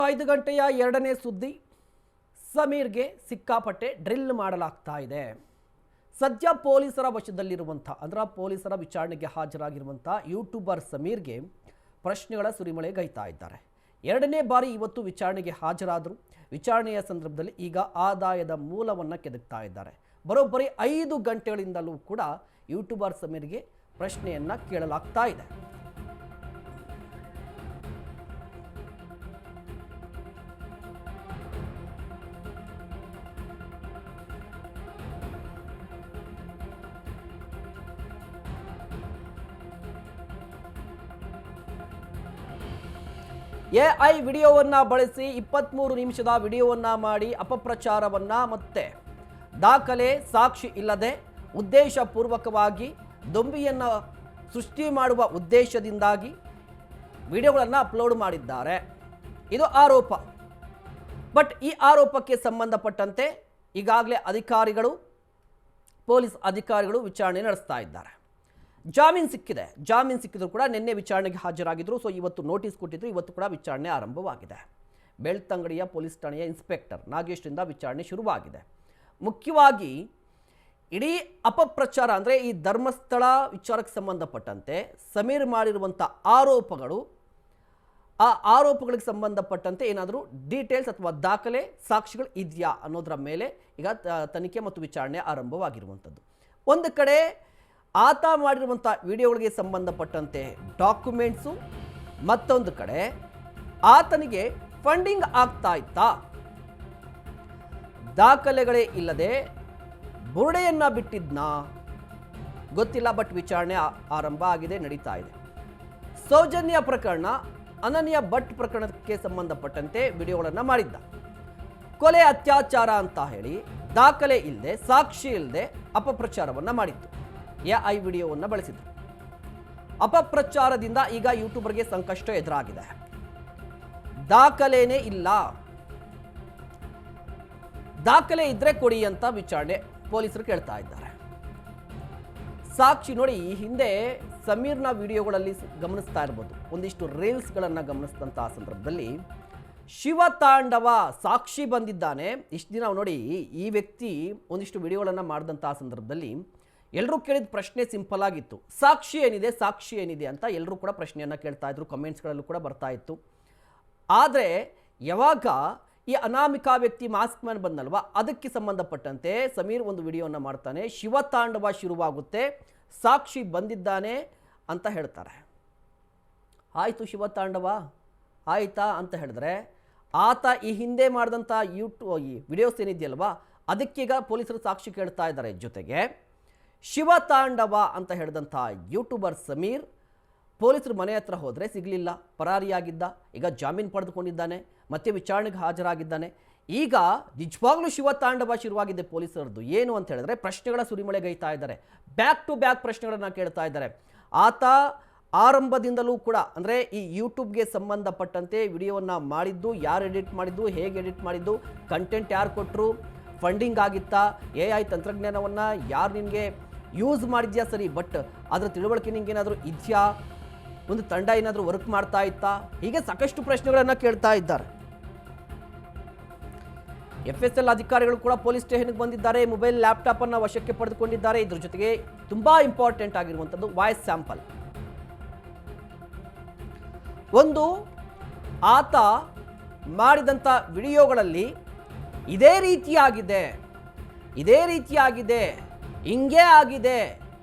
5 ಗಂಟೆಯ ಎರಡನೇ ಸುದ್ದಿ. ಸಮೀರ್ಗೆ ಸಿಕ್ಕಾಪಟ್ಟೆ ಡ್ರಿಲ್ ಮಾಡಲಾಗ್ತಾ ಇದೆ. ಸದ್ಯ ಪೊಲೀಸರ ವಶದಲ್ಲಿರುವಂಥ ಪೊಲೀಸರ ವಿಚಾರಣೆಗೆ ಹಾಜರಾಗಿರುವಂಥ ಯೂಟ್ಯೂಬರ್ ಸಮೀರ್ಗೆ ಪ್ರಶ್ನೆಗಳ ಸುರಿಮಳೆ ಗೈತಾ ಇದ್ದಾರೆ. ಎರಡನೇ ಬಾರಿ ಇವತ್ತು ವಿಚಾರಣೆಗೆ ಹಾಜರಾದರು. ವಿಚಾರಣೆಯ ಸಂದರ್ಭದಲ್ಲಿ ಈಗ ಆದಾಯದ ಮೂಲವನ್ನು ಕೆದಕ್ತಾ ಇದ್ದಾರೆ. ಬರೋಬ್ಬರಿ 5 ಗಂಟೆಗಳಿಂದಲೂ ಕೂಡ ಯೂಟ್ಯೂಬರ್ ಸಮೀರ್ಗೆ ಪ್ರಶ್ನೆಯನ್ನು ಕೇಳಲಾಗ್ತಾ ಇದೆ. ಎಐ ವಿಡಿಯೋವನ್ನು ಬಳಸಿ 23 ನಿಮಿಷದ ವಿಡಿಯೋವನ್ನು ಮಾಡಿ ಅಪಪ್ರಚಾರವನ್ನು ಮತ್ತೆ ದಾಖಲೆ ಸಾಕ್ಷಿ ಇಲ್ಲದೆ ಉದ್ದೇಶಪೂರ್ವಕವಾಗಿ ದೊಂಬಿಯನ್ನು ಸೃಷ್ಟಿ ಮಾಡುವ ಉದ್ದೇಶದಿಂದಾಗಿ ವಿಡಿಯೋಗಳನ್ನು ಅಪ್ಲೋಡ್ ಮಾಡಿದ್ದಾರೆ. ಇದು ಆರೋಪ. ಬಟ್ ಈ ಆರೋಪಕ್ಕೆ ಸಂಬಂಧಪಟ್ಟಂತೆ ಈಗಾಗಲೇ ಪೊಲೀಸ್ ಅಧಿಕಾರಿಗಳು ವಿಚಾರಣೆ ನಡೆಸ್ತಾ ಇದ್ದಾರೆ. ಜಾಮೀನು ಸಿಕ್ಕಿದ್ರು ಕೂಡ ನಿನ್ನೆ ವಿಚಾರಣೆಗೆ ಹಾಜರಾಗಿದ್ದರು. ಸೊ ಇವತ್ತು ನೋಟಿಸ್ ಕೊಟ್ಟಿದ್ರು. ಇವತ್ತು ಕೂಡ ವಿಚಾರಣೆ ಆರಂಭವಾಗಿದೆ. ಬೆಳ್ತಂಗಡಿಯ ಪೊಲೀಸ್ ಠಾಣೆಯ ಇನ್ಸ್ಪೆಕ್ಟರ್ ನಾಗೇಶ್ರಿಂದ ವಿಚಾರಣೆ ಶುರುವಾಗಿದೆ. ಮುಖ್ಯವಾಗಿ ಇಡೀ ಅಪಪ್ರಚಾರ ಈ ಧರ್ಮಸ್ಥಳ ವಿಚಾರಕ್ಕೆ ಸಂಬಂಧಪಟ್ಟಂತೆ ಸಮೀರ್ ಮಾಡಿರುವಂಥ ಆರೋಪಗಳು, ಆ ಆರೋಪಗಳಿಗೆ ಸಂಬಂಧಪಟ್ಟಂತೆ ಏನಾದರೂ ಡೀಟೇಲ್ಸ್ ಅಥವಾ ದಾಖಲೆ ಸಾಕ್ಷಿಗಳು ಇದೆಯಾ ಅನ್ನೋದರ ಮೇಲೆ ಈಗ ತನಿಖೆ ಮತ್ತು ವಿಚಾರಣೆ ಆರಂಭವಾಗಿರುವಂಥದ್ದು. ಒಂದು ಕಡೆ ಆತ ಮಾಡಿರುವಂಥ ವಿಡಿಯೋಗಳಿಗೆ ಸಂಬಂಧಪಟ್ಟಂತೆ ಡಾಕ್ಯುಮೆಂಟ್ಸು, ಮತ್ತೊಂದು ಕಡೆ ಆತನಿಗೆ ಫಂಡಿಂಗ್ ಆಗ್ತಾ ಇತ್ತಾ, ದಾಖಲೆಗಳೇ ಇಲ್ಲದೆ ಬುರುಡೆಯನ್ನ ಬಿಟ್ಟಿದ್ನಾ ಗೊತ್ತಿಲ್ಲ. ಬಟ್ ವಿಚಾರಣೆ ಆರಂಭ ಆಗಿದೆ, ನಡೀತಾ ಇದೆ. ಸೌಜನ್ಯ ಪ್ರಕರಣ, ಅನನ್ಯ ಭಟ್ ಪ್ರಕರಣಕ್ಕೆ ಸಂಬಂಧಪಟ್ಟಂತೆ ವಿಡಿಯೋಗಳನ್ನು ಮಾಡಿದ್ದ. ಕೊಲೆ ಅತ್ಯಾಚಾರ ಅಂತ ಹೇಳಿ ದಾಖಲೆ ಇಲ್ಲದೆ, ಸಾಕ್ಷಿ ಇಲ್ಲದೆ ಅಪಪ್ರಚಾರವನ್ನು ಮಾಡಿತ್ತು. ಎಐ ವಿಡಿಯೋವನ್ನು ಬಳಸಿದ್ರು. ಅಪಪ್ರಚಾರದಿಂದ ಈಗ ಯೂಟ್ಯೂಬರ್ಗೆ ಸಂಕಷ್ಟ ಎದುರಾಗಿದೆ. ದಾಖಲೆನೇ ಇಲ್ಲ, ದಾಖಲೆ ಇದ್ರೆ ಕೊಡಿ ಅಂತ ವಿಚಾರಣೆ ಪೊಲೀಸರು ಕೇಳ್ತಾ ಇದ್ದಾರೆ. ಸಾಕ್ಷಿ ನೋಡಿ, ಈ ಹಿಂದೆ ಸಮೀರ್ನ ವಿಡಿಯೋಗಳಲ್ಲಿ ಗಮನಿಸ್ತಾ ಇರ್ಬೋದು, ಒಂದಿಷ್ಟು ರೀಲ್ಸ್ಗಳನ್ನು ಗಮನಿಸಿದಂತಹ ಸಂದರ್ಭದಲ್ಲಿ ಶಿವತಾಂಡವ ಸಾಕ್ಷಿ ಬಂದಿದ್ದಾನೆ. ಇಷ್ಟು ದಿನ ನೋಡಿ, ಈ ವ್ಯಕ್ತಿ ಒಂದಿಷ್ಟು ವಿಡಿಯೋಗಳನ್ನು ಮಾಡಿದಂತಹ ಸಂದರ್ಭದಲ್ಲಿ ಎಲ್ಲರೂ ಕೇಳಿದ ಪ್ರಶ್ನೆ ಸಿಂಪಲ್ ಆಗಿತ್ತು. ಸಾಕ್ಷಿ ಏನಿದೆ ಅಂತ ಎಲ್ಲರೂ ಕೂಡ ಪ್ರಶ್ನೆಯನ್ನು ಕೇಳ್ತಾ ಇದ್ರು. ಕಮೆಂಟ್ಸ್ಗಳಲ್ಲೂ ಕೂಡ ಬರ್ತಾ ಇತ್ತು. ಆದರೆ ಯಾವಾಗ ಈ ಅನಾಮಿಕಾ ವ್ಯಕ್ತಿ ಮಾಸ್ಕ್ ಮ್ಯಾನ್ ಬಂದಲ್ವಾ, ಅದಕ್ಕೆ ಸಂಬಂಧಪಟ್ಟಂತೆ ಸಮೀರ್ ಒಂದು ವಿಡಿಯೋವನ್ನು ಮಾಡ್ತಾನೆ. ಶಿವತಾಂಡವ ಶುರುವಾಗುತ್ತೆ, ಸಾಕ್ಷಿ ಬಂದಿದ್ದಾನೆ ಅಂತ ಹೇಳ್ತಾರೆ. ಆಯಿತು, ಶಿವತಾಂಡವ ಆಯಿತಾ ಅಂತ ಹೇಳಿದ್ರೆ ಆತ ಈ ಹಿಂದೆ ಮಾಡಿದಂಥ ಈ ವಿಡಿಯೋಸ್ ಏನಿದೆಯಲ್ವಾ, ಅದಕ್ಕೀಗ ಪೊಲೀಸರು ಸಾಕ್ಷಿ ಕೇಳ್ತಾ ಇದ್ದಾರೆ. ಜೊತೆಗೆ ಶಿವತಾಂಡವ ಅಂತ ಹೇಳಿದಂಥ ಯೂಟ್ಯೂಬರ್ ಸಮೀರ್ ಪೊಲೀಸರು ಮನೆ ಹತ್ರ ಹೋದರೆ ಸಿಗಲಿಲ್ಲ, ಪರಾರಿಯಾಗಿದ್ದ. ಈಗ ಜಾಮೀನು ಪಡೆದುಕೊಂಡಿದ್ದಾನೆ, ಮತ್ತೆ ವಿಚಾರಣೆಗೆ ಹಾಜರಾಗಿದ್ದಾನೆ. ಈಗ ನಿಜವಾಗ್ಲೂ ಶಿವತಾಂಡವ ಶುರುವಾಗಿದೆ ಪೊಲೀಸರದ್ದು. ಏನು ಅಂತ ಹೇಳಿದ್ರೆ ಪ್ರಶ್ನೆಗಳ ಸುರಿಮಳೆಗೈತಾ ಇದ್ದಾರೆ. ಬ್ಯಾಕ್ ಟು ಬ್ಯಾಕ್ ಪ್ರಶ್ನೆಗಳನ್ನು ಕೇಳ್ತಾ ಇದ್ದಾರೆ. ಆತ ಆರಂಭದಿಂದಲೂ ಕೂಡ ಈ ಯೂಟ್ಯೂಬ್ಗೆ ಸಂಬಂಧಪಟ್ಟಂತೆ ವಿಡಿಯೋವನ್ನು ಮಾಡಿದ್ದು, ಯಾರು ಎಡಿಟ್ ಮಾಡಿದ್ದು, ಹೇಗೆ ಎಡಿಟ್ ಮಾಡಿದ್ದು, ಕಂಟೆಂಟ್ ಯಾರು ಕೊಟ್ಟರು, ಫಂಡಿಂಗ್ ಆಗಿತ್ತಾ, ಎಐ ತಂತ್ರಜ್ಞಾನವನ್ನು ಯಾರು ನಿನಗೆ ಯೂಸ್ ಮಾಡಿದ್ಯಾ ಸರಿ, ಬಟ್ ಅದರ ತಿಳುವಳಿಕೆ ನಿಂಗೇನಾದರೂ ಇದೆಯಾ, ಒಂದು ತಂಡ ಏನಾದರೂ ವರ್ಕ್ ಮಾಡ್ತಾ ಇತ್ತಾ, ಹೀಗೆ ಸಾಕಷ್ಟು ಪ್ರಶ್ನೆಗಳನ್ನು ಕೇಳ್ತಾ ಇದ್ದಾರೆ. FSL ಅಧಿಕಾರಿಗಳು ಕೂಡ ಪೊಲೀಸ್ ಸ್ಟೇಷನ್ಗೆ ಬಂದಿದ್ದಾರೆ. ಮೊಬೈಲ್ ಲ್ಯಾಪ್ಟಾಪ್ ಅನ್ನು ವಶಕ್ಕೆ ಪಡೆದುಕೊಂಡಿದ್ದಾರೆ. ಇದ್ರ ಜೊತೆಗೆ ತುಂಬಾ ಇಂಪಾರ್ಟೆಂಟ್ ಆಗಿರುವಂಥದ್ದು ವಾಯ್ಸ್ ಸ್ಯಾಂಪಲ್. ಒಂದು ಆತ ಮಾಡಿದಂಥ ವಿಡಿಯೋಗಳಲ್ಲಿ ಇದೇ ರೀತಿಯಾಗಿದೆ, ಹಿಂಗೆ ಆಗಿದೆ,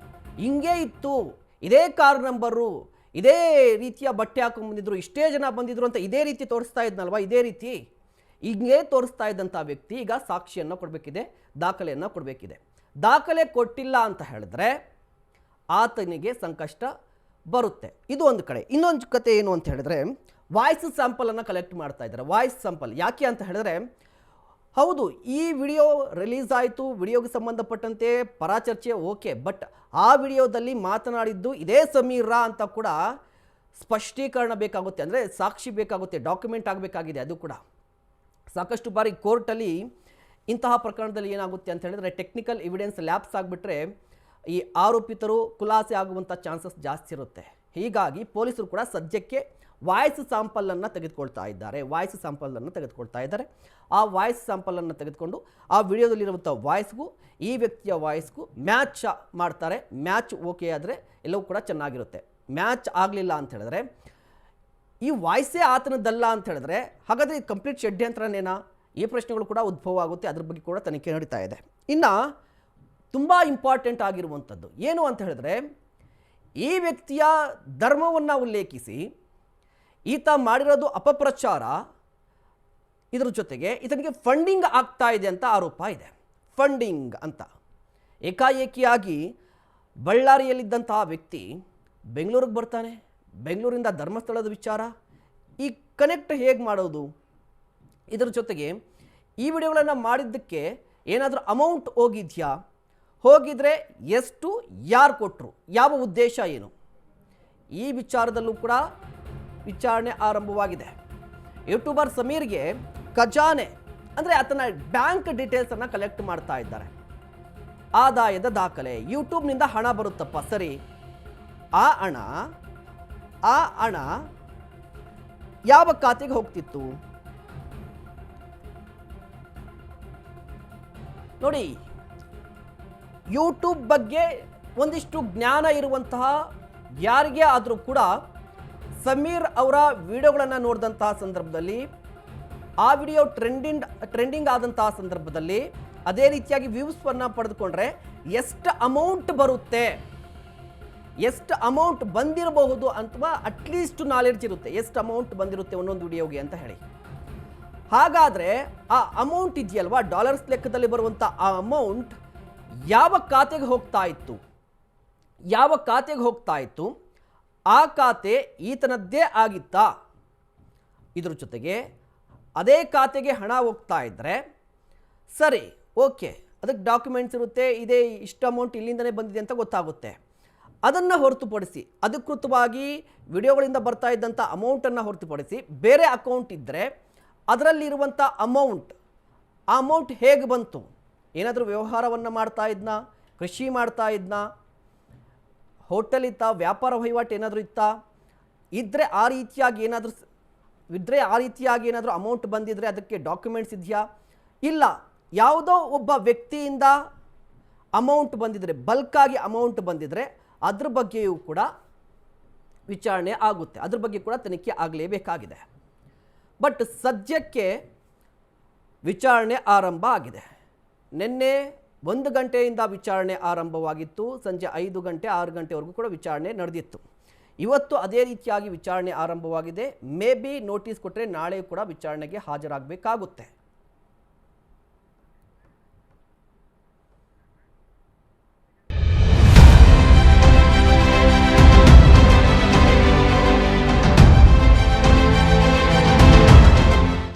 ಹಿಂಗೆ ಇತ್ತು, ಇದೇ ಕಾರ್ ನಂಬರು, ಇದೇ ರೀತಿಯ ಬಟ್ಟೆ ಹಾಕೊಂಡು ಬಂದಿದ್ರು, ಇಷ್ಟೇ ಜನ ಬಂದಿದ್ರು ಅಂತ ಇದೇ ರೀತಿ ತೋರಿಸ್ತಾ ಇದ್ನಲ್ವಾ, ಇದೇ ರೀತಿ ಹಿಂಗೆ ತೋರಿಸ್ತಾ ಇದ್ದಂಥ ವ್ಯಕ್ತಿ ಈಗ ಸಾಕ್ಷಿಯನ್ನು ಕೊಡಬೇಕಿದೆ, ದಾಖಲೆಯನ್ನು ಕೊಡಬೇಕಿದೆ. ದಾಖಲೆ ಕೊಟ್ಟಿಲ್ಲ ಅಂತ ಹೇಳಿದ್ರೆ ಆತನಿಗೆ ಸಂಕಷ್ಟ ಬರುತ್ತೆ. ಇದು ಒಂದು ಕಡೆ. ಇನ್ನೊಂದು ಕತೆ ಏನು ಅಂತ ಹೇಳಿದ್ರೆ ವಾಯ್ಸ್ ಸ್ಯಾಂಪಲನ್ನು ಕಲೆಕ್ಟ್ ಮಾಡ್ತಾ ಇದ್ದಾರೆ. ವಾಯ್ಸ್ ಸ್ಯಾಂಪಲ್ ಯಾಕೆ ಅಂತ ಹೇಳಿದ್ರೆ, ಹೌದು, ಈ ವಿಡಿಯೋ ರಿಲೀಸ್ ಆಯಿತು, ವಿಡಿಯೋಗೆ ಸಂಬಂಧಪಟ್ಟಂತೆ ಪರಾಚರ್ಚೆ ಓಕೆ, ಬಟ್ ಆ ವಿಡಿಯೋದಲ್ಲಿ ಮಾತನಾಡಿದ್ದು ಇದೇ ಸಮೀರ ಅಂತ ಕೂಡ ಸ್ಪಷ್ಟೀಕರಣ ಬೇಕಾಗುತ್ತೆ. ಸಾಕ್ಷಿ ಬೇಕಾಗುತ್ತೆ, ಡಾಕ್ಯುಮೆಂಟ್ ಆಗಬೇಕಾಗಿದೆ. ಅದು ಕೂಡ ಸಾಕಷ್ಟು ಬಾರಿ ಕೋರ್ಟಲ್ಲಿ ಇಂತಹ ಪ್ರಕರಣದಲ್ಲಿ ಏನಾಗುತ್ತೆ ಅಂತ ಹೇಳಿದ್ರೆ ಟೆಕ್ನಿಕಲ್ ಎವಿಡೆನ್ಸ್ ಲ್ಯಾಪ್ಸ್ ಆಗಿಬಿಟ್ರೆ ಈ ಆರೋಪಿತರು ಖುಲಾಸೆ ಆಗುವಂಥ ಚಾನ್ಸಸ್ ಜಾಸ್ತಿ ಇರುತ್ತೆ. ಹೀಗಾಗಿ ಪೊಲೀಸರು ಕೂಡ ಸದ್ಯಕ್ಕೆ ವಾಯ್ಸ್ ಸ್ಯಾಂಪಲನ್ನು ತೆಗೆದುಕೊಳ್ತಾ ಇದ್ದಾರೆ. ಆ ವಾಯ್ಸ್ ಸ್ಯಾಂಪಲನ್ನು ತೆಗೆದುಕೊಂಡು ಆ ವಿಡಿಯೋದಲ್ಲಿರುವಂಥ ವಾಯ್ಸ್ಗೂ ಈ ವ್ಯಕ್ತಿಯ ವಾಯ್ಸ್ಗೂ ಮ್ಯಾಚ್ ಮಾಡ್ತಾರೆ. ಮ್ಯಾಚ್ ಓಕೆ ಆದರೆ ಎಲ್ಲವೂ ಕೂಡ ಚೆನ್ನಾಗಿರುತ್ತೆ. ಮ್ಯಾಚ್ ಆಗಲಿಲ್ಲ ಅಂತ ಹೇಳಿದ್ರೆ, ಈ ವಾಯ್ಸೇ ಆತನದ್ದಲ್ಲ ಅಂತ ಹೇಳಿದ್ರೆ, ಹಾಗಾದರೆ ಕಂಪ್ಲೀಟ್ ಷಡ್ಯಂತ್ರನೇನಾ? ಈ ಪ್ರಶ್ನೆಗಳು ಕೂಡ ಉದ್ಭವ ಆಗುತ್ತೆ. ಅದ್ರ ಬಗ್ಗೆ ಕೂಡ ತನಿಖೆ ನಡೀತಾ ಇದೆ. ಇನ್ನು ತುಂಬ ಇಂಪಾರ್ಟೆಂಟ್ ಆಗಿರುವಂಥದ್ದು ಏನು ಅಂತ ಹೇಳಿದ್ರೆ, ಈ ವ್ಯಕ್ತಿಯ ಧರ್ಮವನ್ನು ಉಲ್ಲೇಖಿಸಿ ಈತ ಮಾಡಿರೋದು ಅಪಪ್ರಚಾರ, ಇದರ ಜೊತೆಗೆ ಈತನಿಗೆ ಫಂಡಿಂಗ್ ಆಗ್ತಾ ಇದೆ ಅಂತ ಆರೋಪ ಇದೆ. ಫಂಡಿಂಗ್ ಅಂತ ಏಕಾಏಕಿಯಾಗಿ ಬಳ್ಳಾರಿಯಲ್ಲಿದ್ದಂತಹ ವ್ಯಕ್ತಿ ಬೆಂಗಳೂರಿಗೆ ಬರ್ತಾನೆ. ಬೆಂಗಳೂರಿಂದ ಧರ್ಮಸ್ಥಳದ ವಿಚಾರ, ಈ ಕನೆಕ್ಟ್ ಹೇಗೆ ಮಾಡೋದು? ಇದರ ಜೊತೆಗೆ ಈ ವಿಡಿಯೋಗಳನ್ನು ಮಾಡಿದ್ದಕ್ಕೆ ಏನಾದರೂ ಅಮೌಂಟ್ ಹೋಗಿದೆಯಾ? ಹೋಗಿದ್ರೆ ಎಷ್ಟು, ಯಾರು ಕೊಟ್ಟರು, ಯಾವ ಉದ್ದೇಶ ಏನು? ಈ ವಿಚಾರದಲ್ಲೂ ಕೂಡ ವಿಚಾರಣೆ ಆರಂಭವಾಗಿದೆ. ಯೂಟ್ಯೂಬರ್ ಸಮೀರ್ಗೆ ಖಜಾನೆ ಅಂದರೆ ಆತನ ಬ್ಯಾಂಕ್ ಡೀಟೇಲ್ಸನ್ನು ಕಲೆಕ್ಟ್ ಮಾಡ್ತಾ ಇದ್ದಾರೆ. ಆದಾಯದ ದಾಖಲೆ, ಯೂಟ್ಯೂಬ್ನಿಂದ ಹಣ ಬರುತ್ತಪ್ಪ, ಸರಿ. ಆ ಹಣ ಯಾವ ಖಾತೆಗೆ ಹೋಗ್ತಿತ್ತು ನೋಡಿ. ಯೂಟ್ಯೂಬ್ ಬಗ್ಗೆ ಒಂದಿಷ್ಟು ಜ್ಞಾನ ಇರುವಂತಹ ಯಾರಿಗೇ ಆದರೂ ಕೂಡ ಸಮೀರ್ ಅವರ ವಿಡಿಯೋಗಳನ್ನು ನೋಡಿದಂತಹ ಸಂದರ್ಭದಲ್ಲಿ, ಆ ವಿಡಿಯೋ ಟ್ರೆಂಡಿಂಗ್ ಆದಂತಹ ಸಂದರ್ಭದಲ್ಲಿ, ಅದೇ ರೀತಿಯಾಗಿ ವ್ಯೂಸ್ವನ್ನು ಪಡೆದುಕೊಂಡ್ರೆ ಎಷ್ಟು ಅಮೌಂಟ್ ಬರುತ್ತೆ, ಎಷ್ಟು ಅಮೌಂಟ್ ಬಂದಿರಬಹುದು ಅಥವಾ ಅಟ್ಲೀಸ್ಟ್ ನಾಲೆಡ್ಜ್ ಇರುತ್ತೆ, ಎಷ್ಟು ಅಮೌಂಟ್ ಬಂದಿರುತ್ತೆ ಒಂದೊಂದು ವಿಡಿಯೋಗೆ ಅಂತ ಹೇಳಿ. ಹಾಗಾದರೆ ಆ ಅಮೌಂಟ್ ಇದೆಯಲ್ವಾ, ಡಾಲರ್ಸ್ ಲೆಕ್ಕದಲ್ಲಿ ಬರುವಂಥ ಆ ಅಮೌಂಟ್ ಯಾವ ಖಾತೆಗೆ ಹೋಗ್ತಾ ಇತ್ತು, ಆ ಖಾತೆ ಈತನದ್ದೇ ಆಗಿತ್ತಾ? ಇದ್ರ ಜೊತೆಗೆ ಅದೇ ಖಾತೆಗೆ ಹಣ ಹೋಗ್ತಾ ಇದ್ದರೆ ಸರಿ, ಓಕೆ, ಅದಕ್ಕೆ ಡಾಕ್ಯುಮೆಂಟ್ಸ್ ಇರುತ್ತೆ, ಇದೇ ಇಷ್ಟು ಅಮೌಂಟ್ ಇಲ್ಲಿಂದನೇ ಬಂದಿದೆ ಅಂತ ಗೊತ್ತಾಗುತ್ತೆ. ಅದನ್ನು ಹೊರತುಪಡಿಸಿ, ಅಧಿಕೃತವಾಗಿ ವಿಡಿಯೋಗಳಿಂದ ಬರ್ತಾ ಇದ್ದಂಥ ಅಮೌಂಟನ್ನು ಹೊರತುಪಡಿಸಿ ಬೇರೆ ಅಕೌಂಟ್ ಇದ್ದರೆ ಅದರಲ್ಲಿರುವಂಥ ಆ ಅಮೌಂಟ್ ಹೇಗೆ ಬಂತು? ಏನಾದರೂ ವ್ಯವಹಾರವನ್ನು ಮಾಡ್ತಾ ಇದ್ನಾ, ಕೃಷಿ ಮಾಡ್ತಾ ಇದ್ನಾ, ಹೋಟೆಲ್ ಇತ್ತಾ, ವ್ಯಾಪಾರ ವಹಿವಾಟು ಏನಾದರೂ ಇತ್ತಾ? ಇದ್ದರೆ ಆ ರೀತಿಯಾಗಿ ಏನಾದರೂ ಅಮೌಂಟ್ ಬಂದಿದ್ದರೆ ಅದಕ್ಕೆ ಡಾಕ್ಯುಮೆಂಟ್ಸ್ ಇದೆಯಾ? ಇಲ್ಲ, ಯಾವುದೋ ಒಬ್ಬ ವ್ಯಕ್ತಿಯಿಂದ ಅಮೌಂಟ್ ಬಂದಿದ್ದರೆ, ಬಲ್ಕಾಗಿ ಅಮೌಂಟ್ ಬಂದಿದ್ದರೆ ಅದ್ರ ಬಗ್ಗೆಯೂ ಕೂಡ ವಿಚಾರಣೆ ಆಗುತ್ತೆ. ಅದ್ರ ಬಗ್ಗೆ ಕೂಡ ತನಿಖೆ ಆಗಲೇಬೇಕಾಗಿದೆ. ಬಟ್ ಸದ್ಯಕ್ಕೆ ವಿಚಾರಣೆ ಆರಂಭ ಆಗಿದೆ. ನಿನ್ನೆ 1 ಗಂಟೆಯಿಂದ ವಿಚಾರಣೆ ಆರಂಭವಾಗಿತ್ತು. ಸಂಜೆ 5 ಗಂಟೆ 6 ಗಂಟೆವರೆಗೂ ಕೂಡ ವಿಚಾರಣೆ ನಡೆದಿತ್ತು. ಇವತ್ತು ಅದೇ ರೀತಿಯಾಗಿ ವಿಚಾರಣೆ ಆರಂಭವಾಗಿದೆ. ಮೇ ಬಿ ನೋಟಿಸ್ ಕೊಟ್ಟರೆ ನಾಳೆ ಕೂಡ ವಿಚಾರಣೆಗೆ ಹಾಜರಾಗಬೇಕಾಗುತ್ತೆ.